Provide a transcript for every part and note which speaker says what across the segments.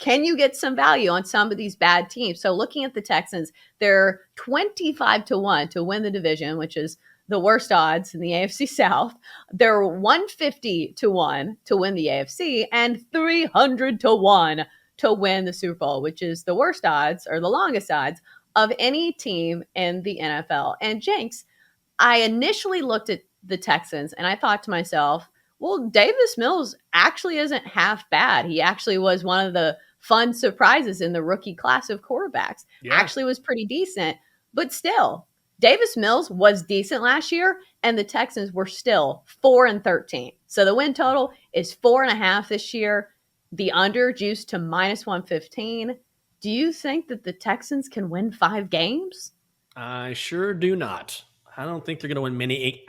Speaker 1: can you get some value on some of these bad teams? So looking at the Texans, they're 25-1 to win the division, which is the worst odds in the AFC South. They're 150-1 to win the AFC and 300-1 to win the Super Bowl, which is the worst odds or the longest odds of any team in the NFL. And Jenks, I initially looked at the Texans and I thought to myself, well, Davis Mills actually isn't half bad. He actually was one of the fun surprises in the rookie class of quarterbacks.
Speaker 2: Yeah.
Speaker 1: Actually was pretty decent, but still, Davis Mills was decent last year, and the Texans were still 4-13. So the win total is 4.5 this year. The under juiced to -115. Do you think that the Texans can win 5 games?
Speaker 2: I sure do not. I don't think they're going to win many.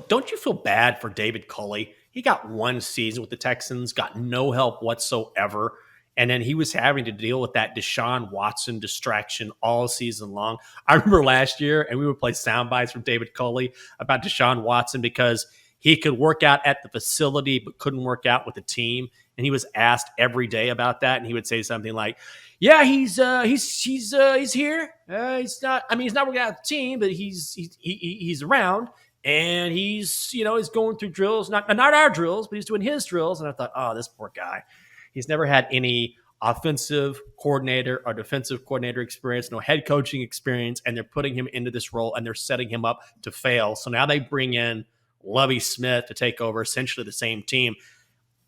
Speaker 2: Don't you feel bad for David Culley? He got one season with the Texans, got no help whatsoever. And then he was having to deal with that Deshaun Watson distraction all season long. I remember last year, and we would play sound bites from David Culley about Deshaun Watson because he could work out at the facility but couldn't work out with the team. And he was asked every day about that, and he would say something like, "Yeah, he's here. He's not. I mean, he's not working out with the team, but he's around, and he's going through drills, not our drills, but he's doing his drills." And I thought, oh, this poor guy. He's never had any offensive coordinator or defensive coordinator experience, no head coaching experience, and they're putting him into this role, and they're setting him up to fail. So now they bring in Lovie Smith to take over essentially the same team.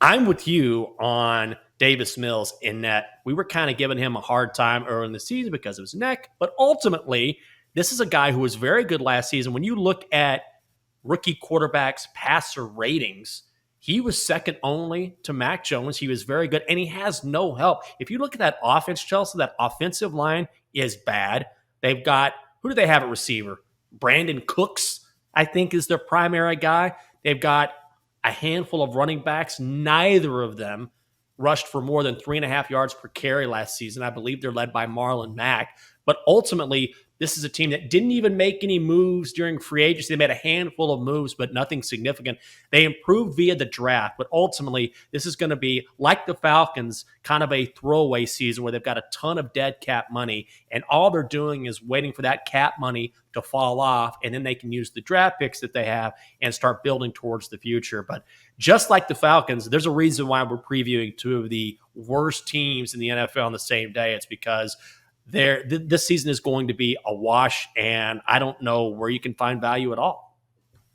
Speaker 2: I'm with you on Davis Mills in that we were kind of giving him a hard time early in the season because of his neck, but ultimately, this is a guy who was very good last season. When you look at rookie quarterbacks' passer ratings, he was second only to Mac Jones. He was very good, and he has no help. If you look at that offense, Chelsea, that offensive line is bad. They've got, who do they have at receiver? Brandon Cooks, I think, is their primary guy. They've got a handful of running backs. Neither of them rushed for more than 3.5 yards per carry last season. I believe they're led by Marlon Mack. But ultimately, this is a team that didn't even make any moves during free agency. They made a handful of moves, but nothing significant. They improved via the draft, but ultimately, this is going to be, like the Falcons, kind of a throwaway season where they've got a ton of dead cap money, and all they're doing is waiting for that cap money to fall off, and then they can use the draft picks that they have and start building towards the future. But just like the Falcons, there's a reason why we're previewing two of the worst teams in the NFL on the same day. It's because this season is going to be a wash, and I don't know where you can find value at all.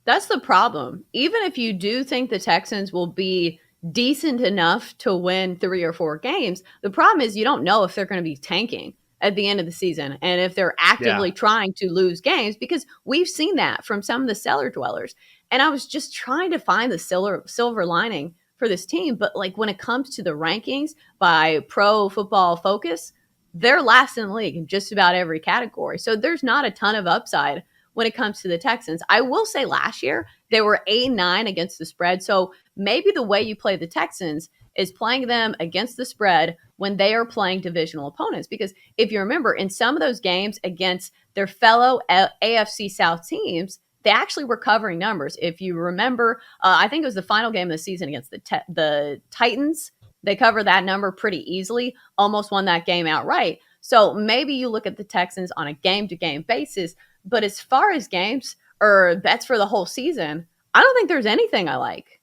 Speaker 1: That's the problem. Even if you do think the Texans will be decent enough to win 3 or 4 games, the problem is you don't know if they're going to be tanking at the end of the season and if they're actively trying to lose games, because we've seen that from some of the cellar dwellers. And I was just trying to find the silver lining for this team. But like when it comes to the rankings by Pro Football Focus, they're last in the league in just about every category. So there's not a ton of upside when it comes to the Texans. I will say last year, they were 8-9 against the spread. So maybe the way you play the Texans is playing them against the spread when they are playing divisional opponents. Because if you remember, in some of those games against their fellow AFC South teams, they actually were covering numbers. If you remember, I think it was the final game of the season against the Titans. They covered that number pretty easily, almost won that game outright. So maybe you look at the Texans on a game-to-game basis, but as far as games or bets for the whole season, I don't think there's anything I like.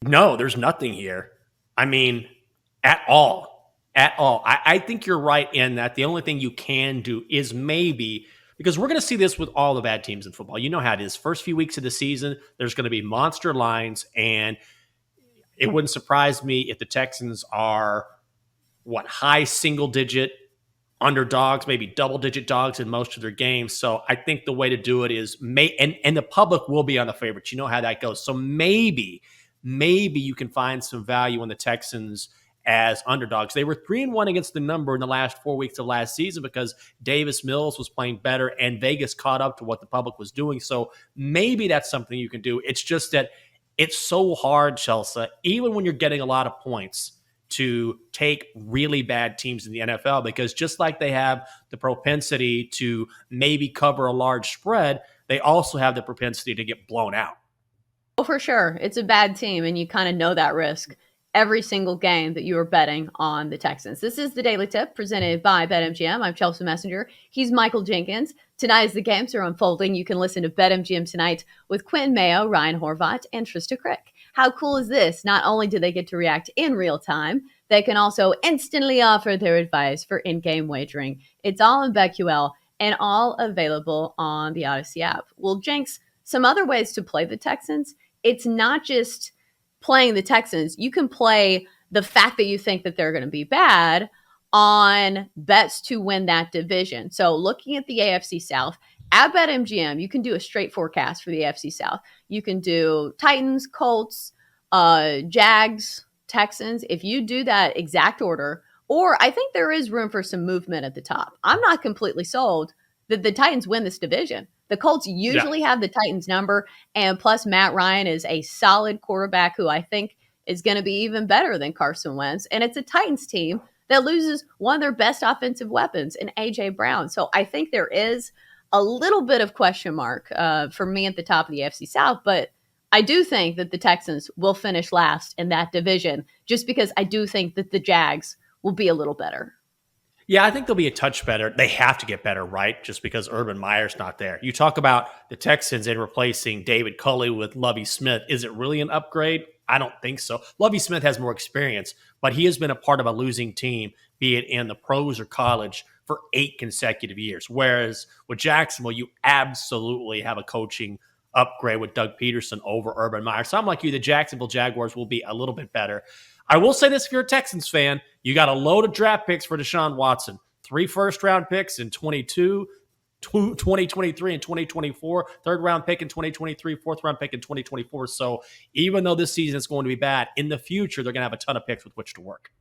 Speaker 2: No, there's nothing here. I mean, at all. At all. I think you're right in that the only thing you can do is maybe, because we're going to see this with all the bad teams in football. You know how it is. First few weeks of the season, there's going to be monster lines, and it wouldn't surprise me if the Texans are, high single-digit underdogs, maybe double-digit dogs in most of their games. So I think the way to do it is, and the public will be on the favorites. You know how that goes. So maybe you can find some value in the Texans as underdogs. They were 3-1 against the number in the last 4 weeks of last season because Davis Mills was playing better and Vegas caught up to what the public was doing. So maybe that's something you can do. It's just that it's so hard, Chelsea, even when you're getting a lot of points, to take really bad teams in the NFL, because just like they have the propensity to maybe cover a large spread, they also have the propensity to get blown out.
Speaker 1: Oh, for sure. It's a bad team, and you kind of know that risk. every single game that you are betting on the Texans. This is the Daily Tip presented by BetMGM. I'm Chelsea Messenger. He's Michael Jenkins. Tonight, as the games are unfolding, you can listen to BetMGM Tonight with Quentin Mayo, Ryan Horvat, and Trista Crick. How cool is this? Not only do they get to react in real time, they can also instantly offer their advice for in-game wagering. It's all in BetQL and all available on the Odyssey app. Well, Jenks, some other ways to play the Texans. It's not just playing the Texans. You can play the fact that you think that they're going to be bad on bets to win that division. So looking at the AFC South, at BetMGM, you can do a straight forecast for the AFC South. You can do Titans, Colts, Jags, Texans. If you do that exact order, or I think there is room for some movement at the top. I'm not completely sold that the Titans win this division. The Colts usually have the Titans number, and plus Matt Ryan is a solid quarterback who I think is going to be even better than Carson Wentz. And it's a Titans team that loses one of their best offensive weapons in A.J. Brown. So I think there is a little bit of question mark for me at the top of the AFC South, but I do think that the Texans will finish last in that division just because I do think that the Jags will be a little better.
Speaker 2: Yeah, I think they'll be a touch better. They have to get better, right? Just because Urban Meyer's not there. You talk about the Texans and replacing David Culley with Lovie Smith. Is it really an upgrade? I don't think so. Lovie Smith has more experience, but he has been a part of a losing team, be it in the pros or college, for 8 consecutive years. Whereas with Jacksonville, you absolutely have a coaching upgrade with Doug Peterson over Urban Meyer. So I'm like you, the Jacksonville Jaguars will be a little bit better. I will say this, if you're a Texans fan, you got a load of draft picks for Deshaun Watson. 3 first-round picks in 22, 2023 and 2024, third-round pick in 2023, fourth-round pick in 2024. So even though this season is going to be bad, in the future, they're going to have a ton of picks with which to work.